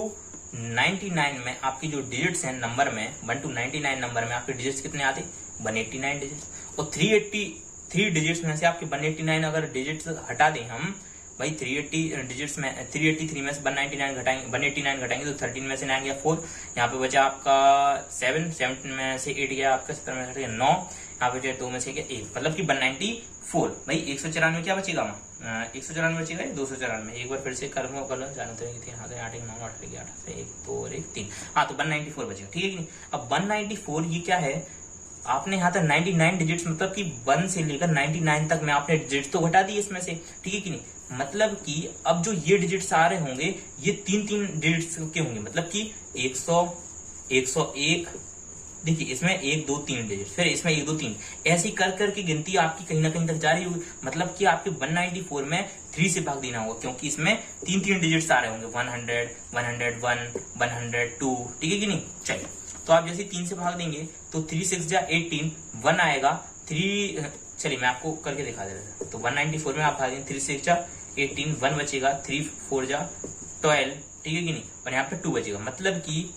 99 में आपकी जो डिजिट्स हैं नंबर में, 1 to 99 नंबर में आपके डिजिट्स कितने आते, 189 डिजिट्स। और 383 डिजिट्स में से आपके 189 अगर डिजिट्स हटा दें हम, भाई 380 डिजिट्स में 383 में से 199 घटाएंगे, 189 घटाएंगे तो 13 में से 9 गया 4, यहाँ पे बचा आपका 7 में से 8 गया आपका, 17 में से 9, यहाँ पे 2 में से 1, मतलब कि 194। भाई 194 क्या बचेगा, 194 बचेगा, 294। एक बार फिर से कर लो जाना तो 8 9 8 8 1 2 और 1 3, हाँ तो 194 बचेगा, ठीक है कि नहीं। अब 194 ये क्या है, आपने यहाँ तक 99 डिजिट्स, मतलब कि 1 से लेकर 99 तक में आपने डिजिट्स तो घटा दी इसमें से, ठीक है कि नहीं। मतलब कि अब जो ये डिजिट्स आ रहे होंगे ये 3 डिजिट्स के होंगे, मतलब कि 100 101, देखिए इसमें 1 2 3 डिजिट, फिर इसमें 1 2 3, ऐसी कर करके गिनती आपकी कहीं ना कहीं तक जा रही होगी। मतलब कि आपके 194 में 3 से भाग देना होगा, क्योंकि इसमें 3 डिजिट्स आ रहे होंगे, 100 101 102, ठीक है कि नहीं। चलिए तो आप जैसे 3 से भाग देंगे तो 3 6 जा 18, 1 आएगा 3, चलिए मैं आपको करके दिखा देता हूं। तो 194 में आप भाग देंगे 3 6 जा 18, 1 बचेगा, 3 4 जा 12, ठीक है कि नहीं, और यहाँ पे 2 बचेगा, मतलब कि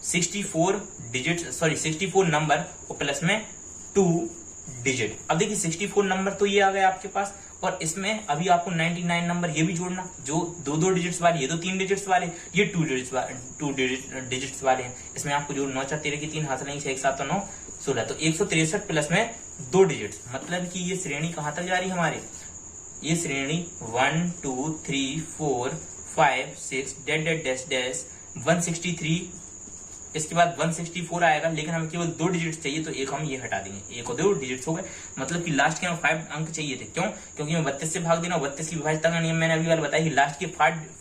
64 नंबर और प्लस में 2 डिजिट। अब देखिए 64 नंबर तो ये आ गया आपके पास, और इसमें अभी आपको 99 नंबर ये भी जोड़ना, जो 2 डिजिट्स वाले, ये तो 3 डिजिट्स वाले, ये 2 डिजिट्स वाले हैं। इसमें आपको जो 9 4 13 की 3 हासिल नहीं, 6 1 7 9 16, तो 163 प्लस में 2 डिजिट्स, मतलब कि ये श्रेणी कहां तक जा रही है हमारी, ये श्रेणी 1 2 3 4 5 6 डैश डैश डैश डैश 163, इसके बाद 164 आएगा, लेकिन हमें केवल 2 डिजिट्स चाहिए, तो एक हम ये हटा देंगे, एक और 2 डिजिट्स हो गए, मतलब कि लास्ट के हमें 5 अंक चाहिए थे। क्यों? क्योंकि मैं 32 से भाग देना, 32 की विभाज्यता का नियम मैंने अभी वाला बताया कि लास्ट के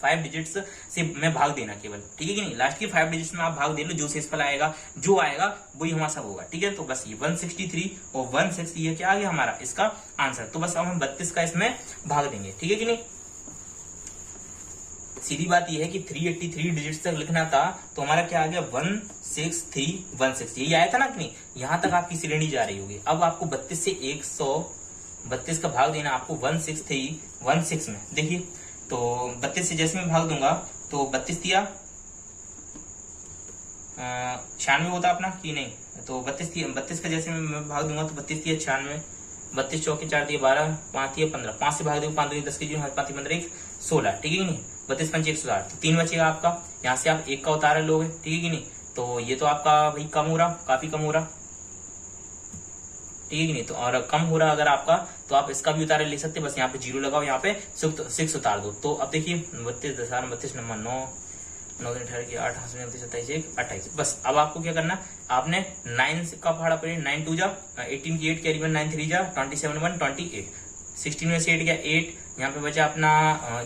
5 डिजिट्स से मैं भाग देना केवल, ठीक है कि नहीं, लास्ट के 5 डिजिट्स में आप भाग दे लो, जो शेषफल आएगा जो आएगा वही हमारा सब होगा, ठीक है। तो बस ये 163 और 16 ये क्या आ गया हमारा इसका आंसर, तो बस अब हम 32 का इसमें भाग देंगे, ठीक है कि नहीं। सीधी बात यह है कि 383 डिजिट्स तक लिखना था, तो हमारा क्या आ गया 16316, यही आया था ना कि नहीं, यहां तक आपकी श्रेणी जा रही होगी। अब आपको 32 से 132 का भाग देना आपको 16316 में, देखिए तो 32 से जैसे मैं भाग दूंगा तो 32 दिया 96 होता अपना कि नहीं, तो 32 का जैसे मैं भाग दूंगा तो 32 दिया 96, 32 चौके 4 दिए 12, 5 दिए 15, 5 से भाग दो 5 10 की 5 15 1 16, ठीक है कि नहीं, 32 5 160, तो 3 बचेगा आपका, यहाँ से आप 1 का उतारा लोगे, ठीक है कि नहीं, तो ये तो आपका भाई कम हो रहा, काफी कम हो रहा, ठीक है कि नहीं, तो और कम हो रहा अगर आपका, तो आप इसका भी उतारा ले सकते, बस यहाँ पे 0 लगाओ, यहाँ पे 6 उतार दो। तो अब देखिए 32 10 32 नंबर 9 9 18 की 8 27 28, बस अब आपको क्या करना, आपने 9 का पहाड़ा पड़े, 9 2 जा 18 की 8 कैरी 1 9 3 जा 27 1 28, 16 में से 8 गया 8, यहाँ पे बचा अपना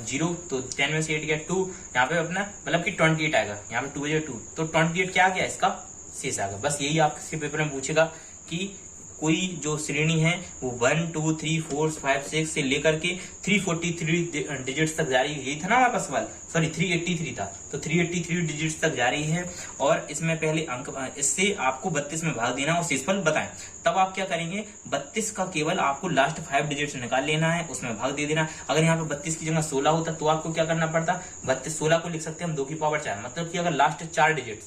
0, तो 10 में से 8 गया 2, यहाँ पे अपना मतलब कि 28 आएगा, यहाँ पे 2 बजे 2, तो 28 क्या आ गया इसका शेष आ गया। बस यही आपके पेपर में पूछेगा कि कोई जो श्रेणी है वो 1 2 3 4 5 6 से लेकर के 343 डिजिट्स तक जा रही है, यही था ना हमारे पास सवाल, सॉरी 383 था, तो 383 डिजिट्स तक जा रही है, और इसमें पहले अंक, इससे आपको 32 में भाग देना और शेषफल बताएं। तब आप क्या करेंगे, 32 का केवल आपको लास्ट 5 डिजिट्स निकाल लेना है, उसमें भाग दे देना। अगर यहाँ पे 32 की जगह 16 होता तो आपको क्या करना पड़ता, 16 को लिख सकते हैं हम 2 की पावर 4, मतलब कि अगर लास्ट 4 डिजिट्स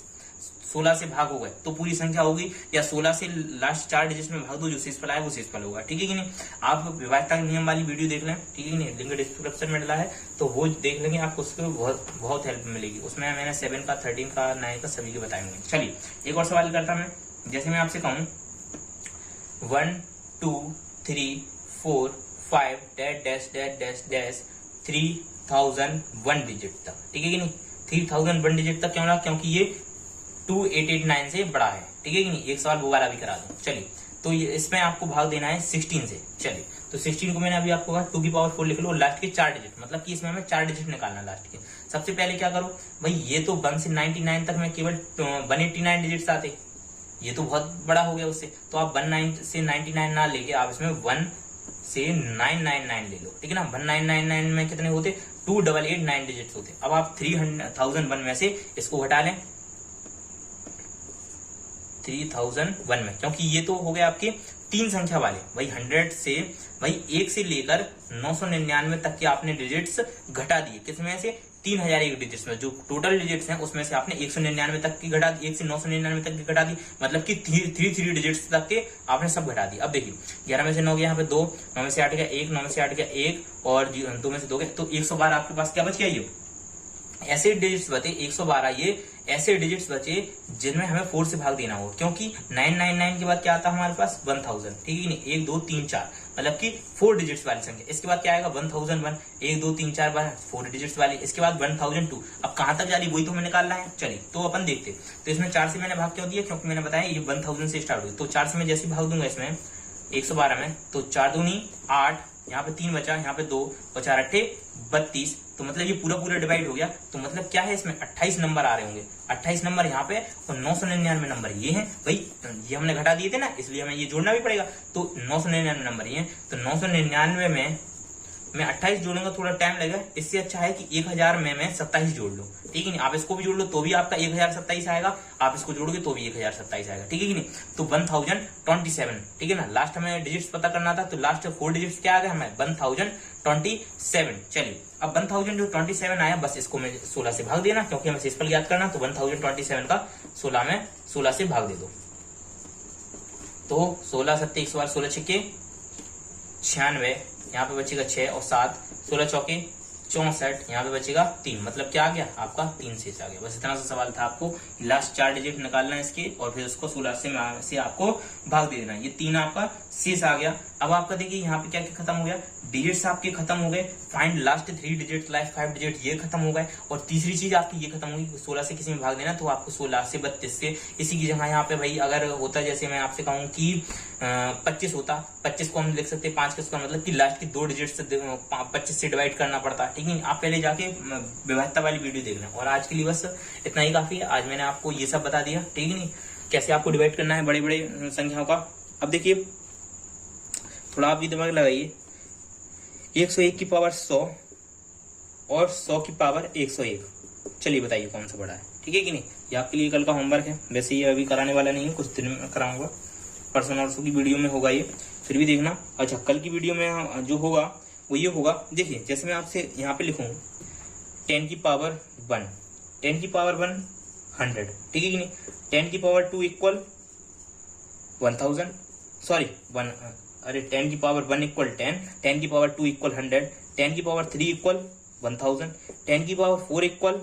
16 से भाग हो गए तो पूरी संख्या होगी, या 16 से लास्ट 4 डिजिट में भाग दो, जो शेषफल आए वो शेषफल होगा, ठीक है कि नहीं। आप विभाज्यता के नियम वाली वीडियो देख लें, ठीक है कि नहीं, लिंक डिस्क्रिप्शन में डला है, तो वो देख लेंगे, आपको उसके बहुत हेल्प मिलेगी, उसमें मैंने 7 का 13 का 9 का सभी के बताएंगे। चलिए एक और सवाल करता मैं, जैसे मैं आपसे कहूँ 1 2 3 4 5 dash dash dash dash 3001 digit तक, ठीक है कि नहीं, 3001 डिजिट तक क्यों रहा, क्योंकि ये 2889 से बड़ा है, ठीक है कि नहीं, एक सवाल वो वाला भी करा दूं। चलिए तो ये इसमें आपको भाग देना है 16 से, चलिए तो 16 को मैंने अभी आपको कहा 2 की पावर 4 लिख लो, लास्ट के 4 डिजिट, मतलब कि इसमें हमें 4 डिजिट निकालना लास्ट के। सबसे पहले क्या करो भाई, ये तो 1 से 99 तक में केवल 189 डिजिट्स आते, ये तो बहुत बड़ा हो गया उससे, तो आप 19 से 99 ना लेके आप इसमें 1 से 999 ले लो, ठीक है ना। 1999 में कितने होते, 2889 डिजिट्स होते। अब आप 3001 में से इसको घटा लें 3001 में, क्योंकि ये तो हो गया आपके 3 संख्या वाले, भाई 100 से भाई 1 से लेकर 999 तक के आपने डिजिट्स घटा दिए, किसमें से 3001 डिजिट्स में, जो टोटल डिजिट्स हैं उसमें से आपने 199 तक की घटा दी, 1 से 999 तक की घटा दी, मतलब कि 3 डिजिट्स तक के आपने सब घटा दी। अब देखिए 11 में से 9 गया, यहाँ पे 2, 9 में से 8 गया 1, 9 में से 8 गया 1, और 2 में से 2 गया, तो 112 आपके पास क्या बच गया, ये ऐसे डिजिट्स बचे 112, ये ऐसे डिजिट्स बचे जिनमें हमें 4 से भाग देना होगा, क्योंकि 999 के बाद क्या आता है हमारे पास 1000, ठीक है नहीं, 1 2 3 4, मतलब कि 4 डिजिट्स वाली संख्या। इसके बाद क्या आएगा 1001, 1 2 3 4 बार 4 डिजिट्स वाली। इसके बाद 1002, अब कहां तक जा रही वही तो हमें निकालना है। चलिए तो अपन देखते, तो इसमें 4 से मैंने भाग क्यों दिया, क्योंकि मैंने बताया ये 1000 से स्टार्ट हुई, तो 4 से मैं जैसे भाग दूंगा इसमें 112 में, तो 4 दूनी 8, यहाँ पे 3 बचा, यहाँ पे 2 और 4 8 32, तो मतलब ये पूरा डिवाइड हो गया, तो मतलब क्या है इसमें 28 नंबर आ रहे होंगे, 28 नंबर यहाँ पे और 999 नंबर ये हैं भाई, ये हमने घटा दिए थे ना, इसलिए हमें ये जोड़ना भी पड़ेगा, तो 999 नंबर ये हैं, तो 999 में मैं 28 जोड़ूंगा थोड़ा टाइम लगेगा, इससे अच्छा है कि 1000 में मैं 27 जोड़ लूं, ठीक है नहीं। आप इसको भी जोड़ लो तो भी आपका 1027 आएगा, आप इसको जोड़ोगे तो भी 1027 आएगा, ठीक है कि नहीं। तो 1027, ठीक है ना। लास्ट हमें डिजिट्स पता करना था, तो लास्ट 4 डिजिट्स क्या आ गया हमें 1027। चलिए अब 1027 आया, बस इसको मैं 16 से भाग देना, क्योंकि हमें शेषफल याद करना। तो 1027 का 16 से भाग दे दो, तो 16 सत्ते 116 छिक्के 96, यहाँ पे बचेगा 6 और 7, 16 चौके 64, यहाँ पे बचेगा 3, मतलब क्या आ गया आपका 3 शेष आ गया। बस इतना सा सवाल था, आपको लास्ट 4 डिजिट निकालना है इसके और फिर उसको 16 से आपको भाग दे देना। ये 3 आपका शेष आ गया। अब आपका देखिए यहाँ पे क्या क्या खत्म हो गया, डिजिट्स आपके खत्म हो गए, find last 3 digit last 5 digit ये खत्म हो गए। और तीसरी चीज आपकी ये खत्म होगी, 16 से किसी में भाग देना तो आपको 16 से 32 से, इसी की जगह यहाँ पे भाई अगर होता जैसे मैं आपसे कहूँ कि 25 होता, 25 को हम लिख सकते 5 का स्क्वायर, मतलब कि लास्ट की 2 डिजिट से 25 से डिवाइड करना पड़ता, ठीक है। आप पहले जाके विभाज्यता वाली वीडियो देख लें। और आज के लिए बस इतना ही काफी है, आज मैंने आपको ये सब बता दिया, ठीक है नहीं, कैसे आपको डिवाइड करना है बड़े बड़े संख्याओं का। अब देखिए थोड़ा आप भी दिमाग लगाइए, 101 की पावर 100 और 100 की पावर 101, चलिए बताइए कौन सा बड़ा है, ठीक है कि नहीं। ये आपके लिए कल का होमवर्क है, वैसे ये अभी कराने वाला नहीं है, कुछ दिन में कराऊंगा, परसों नरसों की वीडियो में होगा ये, फिर भी देखना। अच्छा कल की वीडियो में जो होगा वो ये होगा, देखिए जैसे मैं आपसे यहाँ पे लिखूँ 10 की पावर 1, 10 की पावर 1 100, ठीक है कि नहीं। 10 की पावर 2 इक्वल 1000, सॉरी 1, अरे 10 की पावर 1 इक्वल 10, 10 की पावर 2 इक्वल 100, 10 की पावर 3 इक्वल 1000, 10 की पावर 4 इक्वल,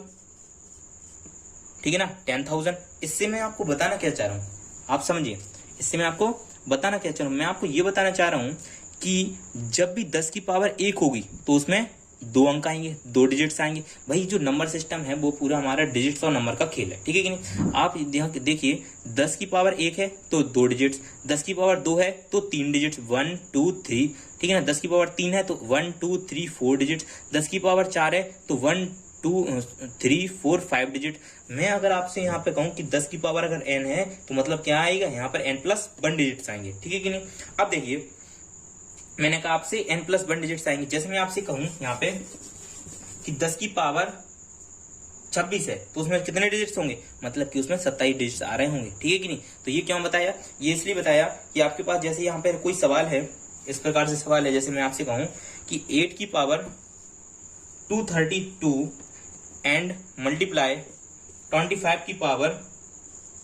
ठीक है ना 10000। इससे मैं आपको बताना क्या चाह रहा हूँ, आप समझिए, इससे मैं आपको बताना क्या चाह रहा हूँ, मैं आपको ये बताना चाह रहा हूँ कि जब भी 10 की पावर 1 होगी तो उसमें 2 अंक आएंगे, 2 डिजिट्स आएंगे। भाई जो नंबर सिस्टम है वो पूरा हमारा डिजिट्स और नंबर का खेल है, ठीक है कि नहीं। आप देखिए 10 की पावर 1 है तो 2 डिजिट्स, 10 की पावर 2 है तो 3 डिजिट्स 1 2 3, ठीक है ना। 10 की पावर 3 है तो 1 2 3 4 डिजिट्स, 10 की पावर 4 है तो 1 2 3 4 5 डिजिट। मैं अगर आपसे यहाँ पे कहूँ कि 10 की पावर अगर n है तो मतलब क्या आएगा, यहाँ पर n+1 डिजिट्स आएंगे, ठीक है कि नहीं। अब देखिए मैंने कहा आपसे n+1 डिजिट्स आएंगे, जैसे मैं आपसे कहूँ यहाँ पे कि 10 की पावर 26 है तो उसमें कितने डिजिट्स होंगे, मतलब कि उसमें 27 डिजिट्स आ रहे होंगे, ठीक है कि नहीं। तो ये क्यों बताया, ये इसलिए बताया कि आपके पास जैसे यहाँ पे कोई सवाल है, इस प्रकार से सवाल है, जैसे मैं आपसे कहूँ कि 8 की पावर 232 एंड मल्टीप्लाई 25 की पावर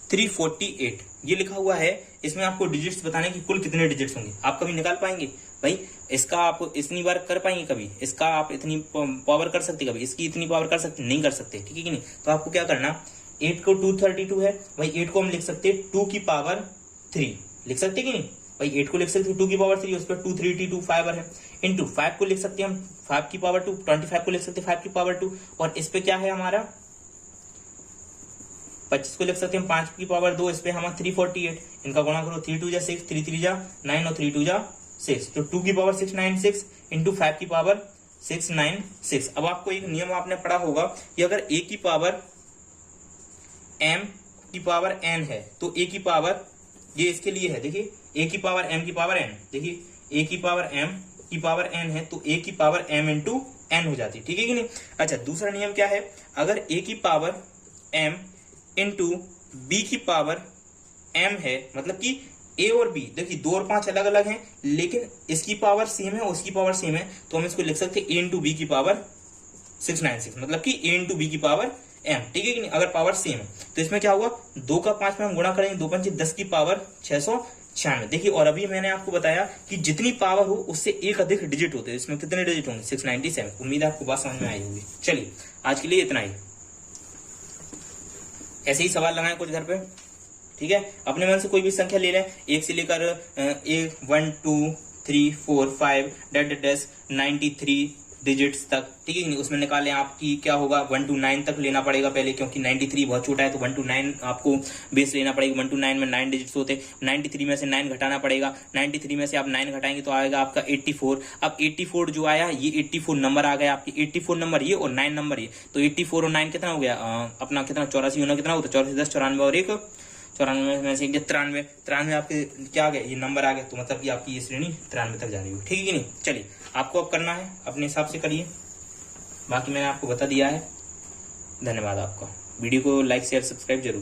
348, ये लिखा हुआ है। इसमें आपको डिजिट्स बताने की कुल कितने डिजिट्स होंगे, आप कभी निकाल पाएंगे भाई, इसका आप इतनी बार कर पाएंगे कभी, इसका आप इतनी पावर कर सकते कभी, इसकी इतनी पावर कर सकते नहीं कर सकते, ठीक है कि नहीं। तो आपको क्या करना, 8 को 232 है भाई, 8 को हम लिख सकते 2 की पावर 3 लिख सकते कि नहीं भाई, 8 को लिख सकते 2 की पावर 3, उस पर 2 3 2 5 है, इंटू 5 को लिख सकते हम 5 की पावर 2, 25 को लिख सकते 5 की पावर 2, और इस पे क्या है हमारा 25 को लिख सकते हैं 5 की पावर 2, इस पे हमारा 348, इनका गुणा करो 3 2 जा 6, 3 3 जा 9 और 3 2 जा 6, तो 2 की पावर 696 इंटू 5 की पावर 696। अब आपको एक नियम आपने पढ़ा होगा कि अगर a की पावर m की पावर n है तो a की पावर, ये इसके लिए है, देखिए a की पावर m की पावर n, देखिए a की पावर m की पावर n है तो a की पावर m इंटू n हो जाती है, ठीक है कि नहीं। अच्छा दूसरा नियम क्या है, अगर a की पावर m इंटू b की पावर m है, मतलब कि a और b देखिए 2 और 5 अलग अलग हैं लेकिन इसकी पावर सेम है उसकी पावर सेम है, तो हम इसको लिख सकते हैं a इंटू बी की पावर 696, मतलब कि a इंटू बी की पावर m, ठीक है कि नहीं, अगर पावर सेम है। तो इसमें क्या हुआ, 2 का 5 में हम गुणा करेंगे, 2 5 10 की पावर 696, देखिए। और अभी मैंने आपको बताया कि जितनी पावर हो उससे एक अधिक डिजिट होते हैं, इसमें कितने डिजिट होंगे 697। उम्मीद है आपको बात समझ में आई होगी। चलिए आज के लिए इतना ही, ऐसे ही सवाल लगाएं कुछ घर पे, ठीक है। अपने मन से कोई भी संख्या ले लें, 1 से लेकर 1 2 3 4 5 डैश 93 डिजिट्स तक, ठीक है। उसमें निकालें आपकी क्या होगा 1 to 9 तक लेना पड़ेगा पहले, क्योंकि 93 बहुत छोटा है तो 1 to 9 आपको बेस लेना पड़ेगा। 1 to 9 में 9 डिजिट्स होते, 93 में से 9 घटाना पड़ेगा, 93 में से आप 9 घटाएंगे तो आएगा आपका 84। अब 84 जो आया ये 84 नंबर आ गया आपकी, 84 नंबर ये और 9 नंबर ये, तो 84 और 9 कितना हो गया अपना, कितना 84 होना कितना होता है 84 10 94 और 1 94 में से 93 93 आपके क्या आ गया, ये नंबर आ गया, तो मतलब कि आपकी ये श्रेणी 93 तक जा रही हो, ठीक है कि नहीं। चलिए आपको अब करना है, अपने हिसाब से करिए, बाकी मैंने आपको बता दिया है। धन्यवाद आपका। वीडियो को लाइक शेयर सब्सक्राइब जरूर करें।